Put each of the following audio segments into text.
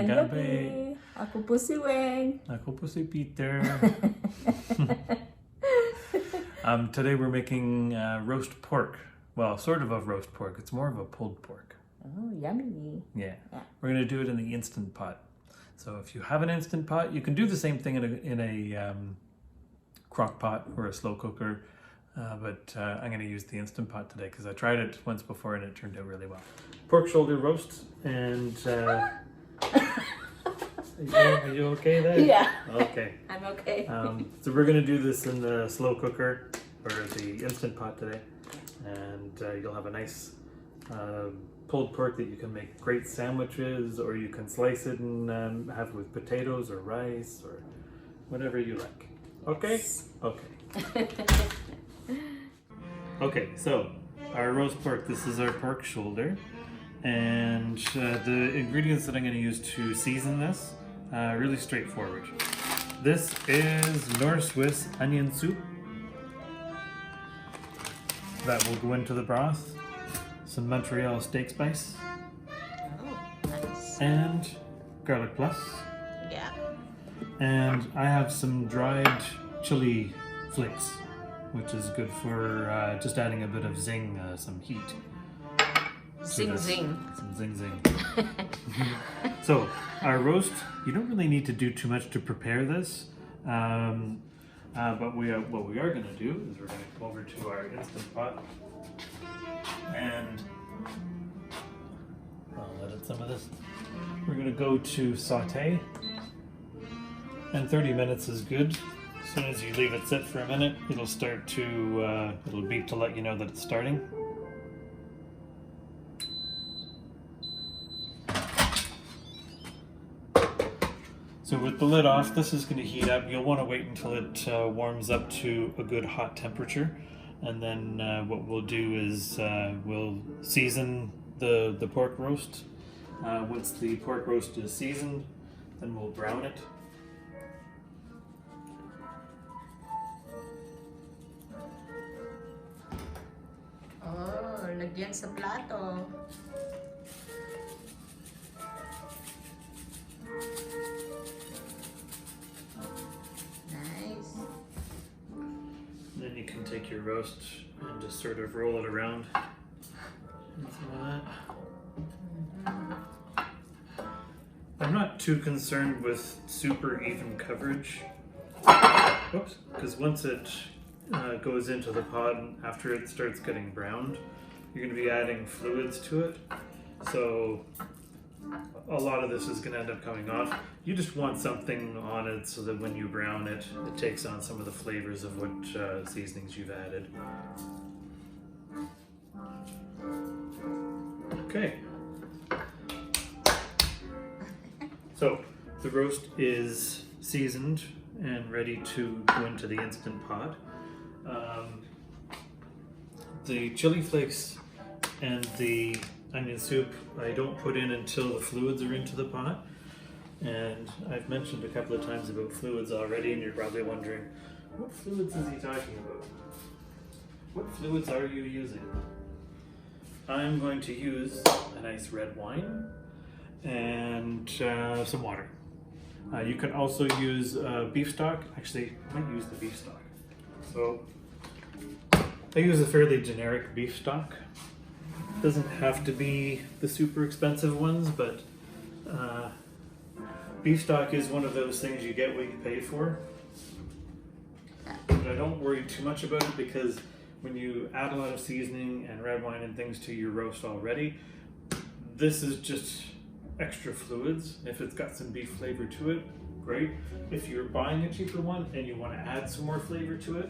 gabi. Ako po si Weng. Ako po si Peter. Today we're making roast pork. Well, sort of a roast pork. It's more of a pulled pork. Oh, yummy. Yeah. We're going to do it in the Instant Pot. So if you have an Instant Pot, you can do the same thing in a crock pot or a slow cooker. But I'm going to use the Instant Pot today because I tried it once before and it turned out really well. Pork shoulder roast and... Are you okay there? Yeah. Okay. I'm okay. So we're going to do this in the slow cooker or the Instant Pot today. And you'll have a nice pulled pork that you can make great sandwiches, or you can slice it and have it with potatoes or rice or whatever you like. Okay? Yes. Okay. Okay, so our roast pork, this is our pork shoulder. And the ingredients that I'm going to use to season this, really straightforward. This is Nor Swiss onion soup. That will go into the broth. Some Montreal steak spice. Oh, nice. And garlic plus. Yeah. And I have some dried chili flakes, which is good for just adding a bit of zing, some heat. Zing zing. Some zing zing. So our roast, you don't really need to do too much to prepare this. But what we are going to do is we're going to go over to our Instant Pot and I'll edit some of this. We're going to go to Saute, and 30 minutes is good. As soon as you leave it sit for a minute, it'll start to, it'll beep to let you know that it's starting. So with the lid off, this is going to heat up. You'll want to wait until it warms up to a good hot temperature. And then what we'll do is we'll season the pork roast. Once the pork roast is seasoned, then we'll brown it. Oh, lagyan sa plato. Then you can take your roast and just sort of roll it around. I'm not too concerned with super even coverage. Whoops, because once it goes into the pot, after it starts getting browned, you're going to be adding fluids to it. So a lot of this is going to end up coming off. You just want something on it so that when you brown it, it takes on some of the flavors of what seasonings you've added. Okay. So the roast is seasoned and ready to go into the Instant Pot. The chili flakes and the onion soup I don't put in until the fluids are into the pot. And I've mentioned a couple of times about fluids already, and you're probably wondering, what fluids is he talking about? What fluids are you using? I'm going to use a nice red wine and some water. You can also use beef stock. Actually, I might use the beef stock. So I use a fairly generic beef stock. Doesn't have to be the super expensive ones, but beef stock is one of those things you get what you pay for. But I don't worry too much about it because when you add a lot of seasoning and red wine and things to your roast already, this is just extra fluids. If it's got some beef flavor to it, great. If you're buying a cheaper one and you want to add some more flavor to it,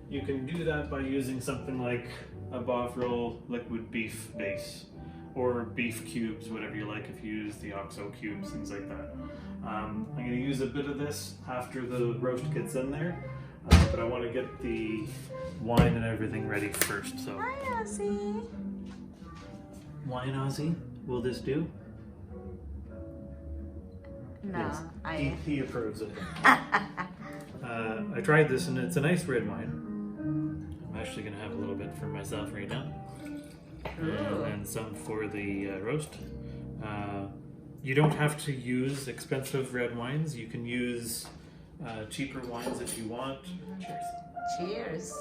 you can do that by using something like a Bovril liquid beef base or beef cubes, whatever you like, if you use the OXO cubes, things like that. I'm going to use a bit of this after the roast gets in there, but I want to get the wine and everything ready first. So, Hi, Ozzy. Wine, Ozzy, will this do? No, Yes, I... he approves of it. I tried this and it's a nice red wine. I'm actually going to have a little bit for myself right now. And then some for the roast. You don't have to use expensive red wines. You can use cheaper wines if you want. Cheers. Cheers.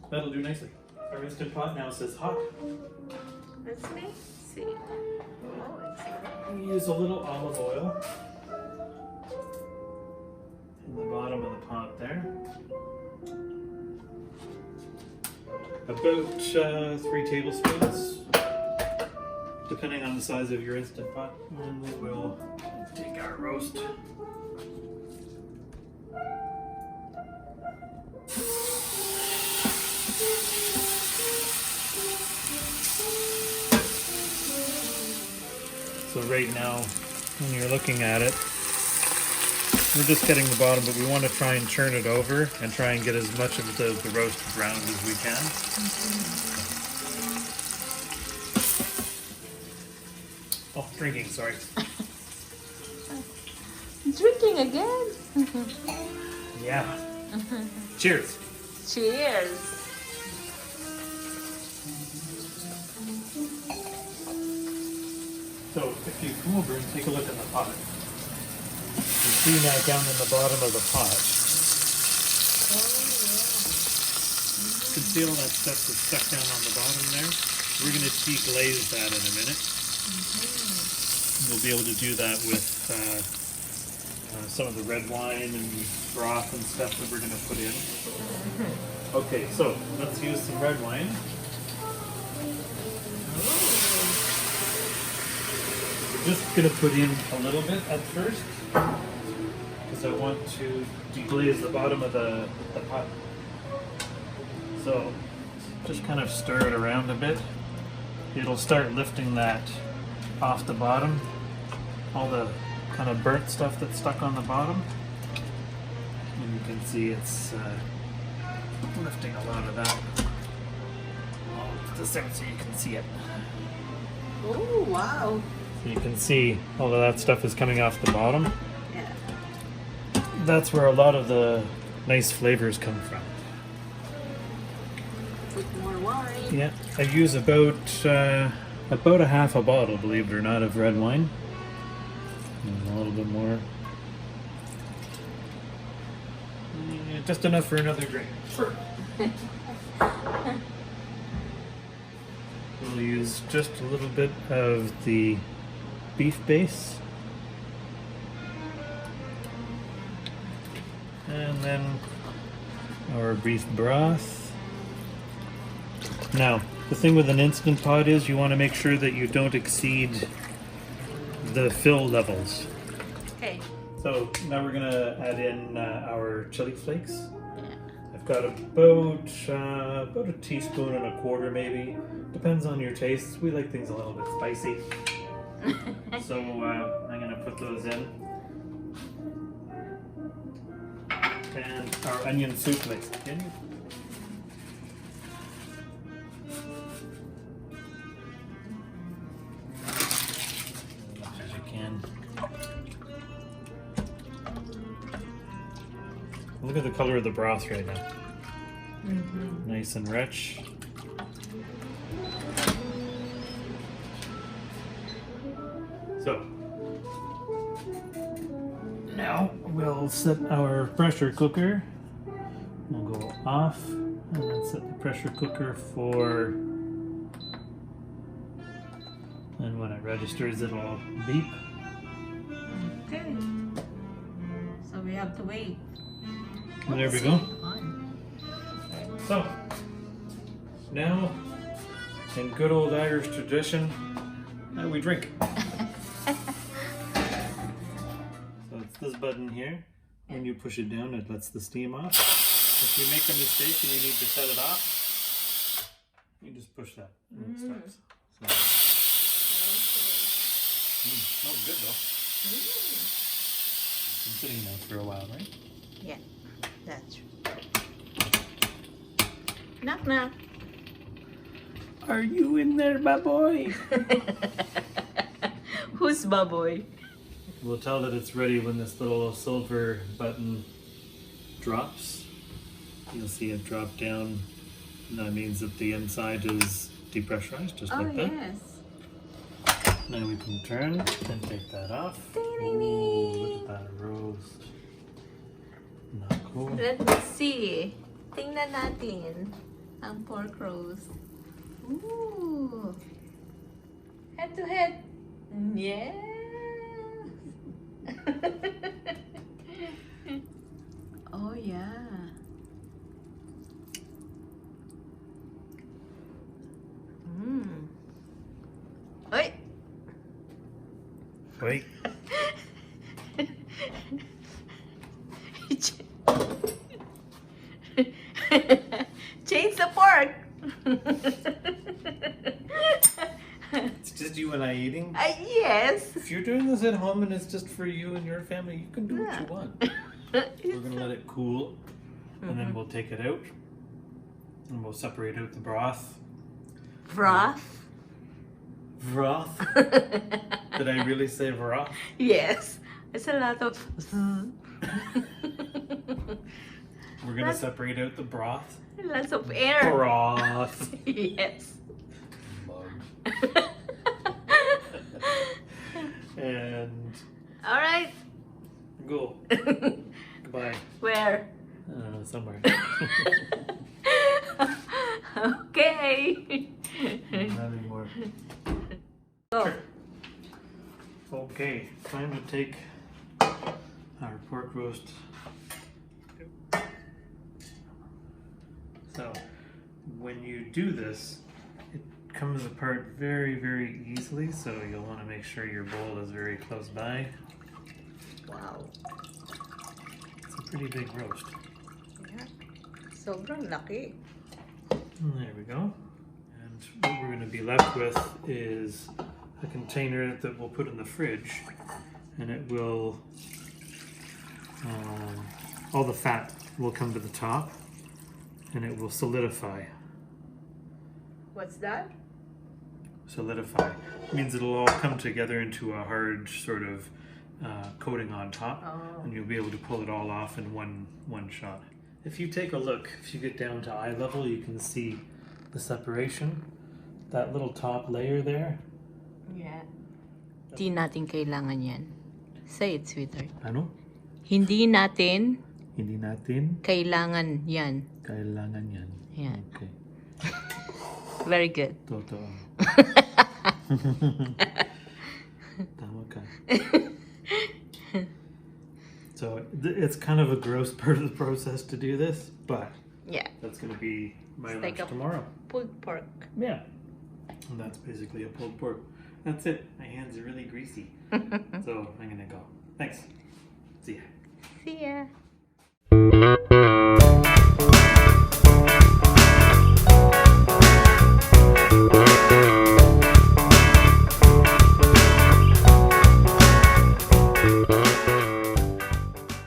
That'll do nicely. Our Instant Pot now says hot. Let's see. Oh, it's We use a little olive oil in the bottom of the pot there. About 3 tablespoons, depending on the size of your Instant Pot. And we will take our roast. So right now, when you're looking at it, we're just getting the bottom, but we want to try and turn it over and try and get as much of the roast browned as we can. Oh, drinking, sorry. drinking again. Yeah. Cheers. Cheers. So, if you come over and take a look at the pot, you see now down in the bottom of the pot, you can see all that stuff that's stuck down on the bottom there. We're going to deglaze that in a minute. We'll be able to do that with some of the red wine and broth and stuff that we're going to put in. Okay, so let's use some red wine. We're just going to put in a little bit at first because I want to deglaze the bottom of the pot. So just kind of stir it around a bit. It'll start lifting that off the bottom, all the kind of burnt stuff that's stuck on the bottom. And you can see it's lifting a lot of that. I'll put this out so you can see it. Oh, wow. So you can see all of that stuff is coming off the bottom. Yeah. That's where a lot of the nice flavors come from. Put more wine. Yeah, I use about a half a bottle, believe it or not, of red wine. And a little bit more. Just enough for another drink. Sure. We'll use just a little bit of the beef base. And then our beef broth. Now, the thing with an Instant Pot is you want to make sure that you don't exceed the fill levels. Okay. So now we're going to add in our chili flakes. Yeah. I've got about a teaspoon and a quarter maybe. Depends on your tastes. We like things a little bit spicy. So I'm going to put those in. And our onion soup mix. Can you? Look at the color of the broth right now. Nice and rich. So, now we'll set our pressure cooker. We'll go off and then set the pressure cooker for, and when it registers it'll beep. Okay. So we have to wait. And there we go. So, now, in good old Irish tradition, we drink. So it's this button here. When you push it down, it lets the steam off. If you make a mistake and you need to shut it off, you just push that and it starts. So. Smells good though. It's been sitting now for a while, right? Yeah, that's true. Knock knock. Are you in there, my boy? Who's baboy? We'll tell that it's ready when this little silver button drops. You'll see it drop down. And that means that the inside is depressurized, just like that. Yes. Now we can turn and take that off. Ding, ding, Ooh, ding. look at that roast. Not cool. Let me see. Tingnan natin ang pork roast. Ooh. Head to head. Yes. Oh yeah. Oi. Wait. Change the pork. It's just you and I eating. Yes. If you're doing this at home and it's just for you and your family, you can do what you want. We're gonna let it cool, and then we'll take it out, and we'll separate out the broth. Broth. Broth? Did I really say broth? Yes. It's a lot of. We're gonna separate out the broth. Lots of air. Broth. Yes. Mug. And All right. go. Goodbye. Where? I don't know, somewhere. Okay. Not anymore. Go. Okay, time to take our pork roast. So, when you do this, it comes apart very, very easily, so you'll want to make sure your bowl is very close by. Wow. It's a pretty big roast. Yeah. Sobrang laki. And there we go. And what we're going to be left with is a container that we'll put in the fridge, and it will, all the fat will come to the top, and it will solidify. What's that? Solidify means it'll all come together into a hard sort of coating on top, and you'll be able to pull it all off in one shot. If you take a look, if you get down to eye level, you can see the separation. That little top layer there. Yeah. Hindi natin kailangan yan. Say it, sweetheart. Ano? Hindi natin Hindi natin kailangan yan. kailangan yan. Yeah. Okay. Very good. Totoo. Tama ka. So it's kind of a gross part of the process to do this, but Yeah. that's going to be my It's lunch like a tomorrow. pulled pork. Yeah. And that's basically a pulled pork. That's it. My hands are really greasy. So I'm going to go. Thanks. See ya. See ya.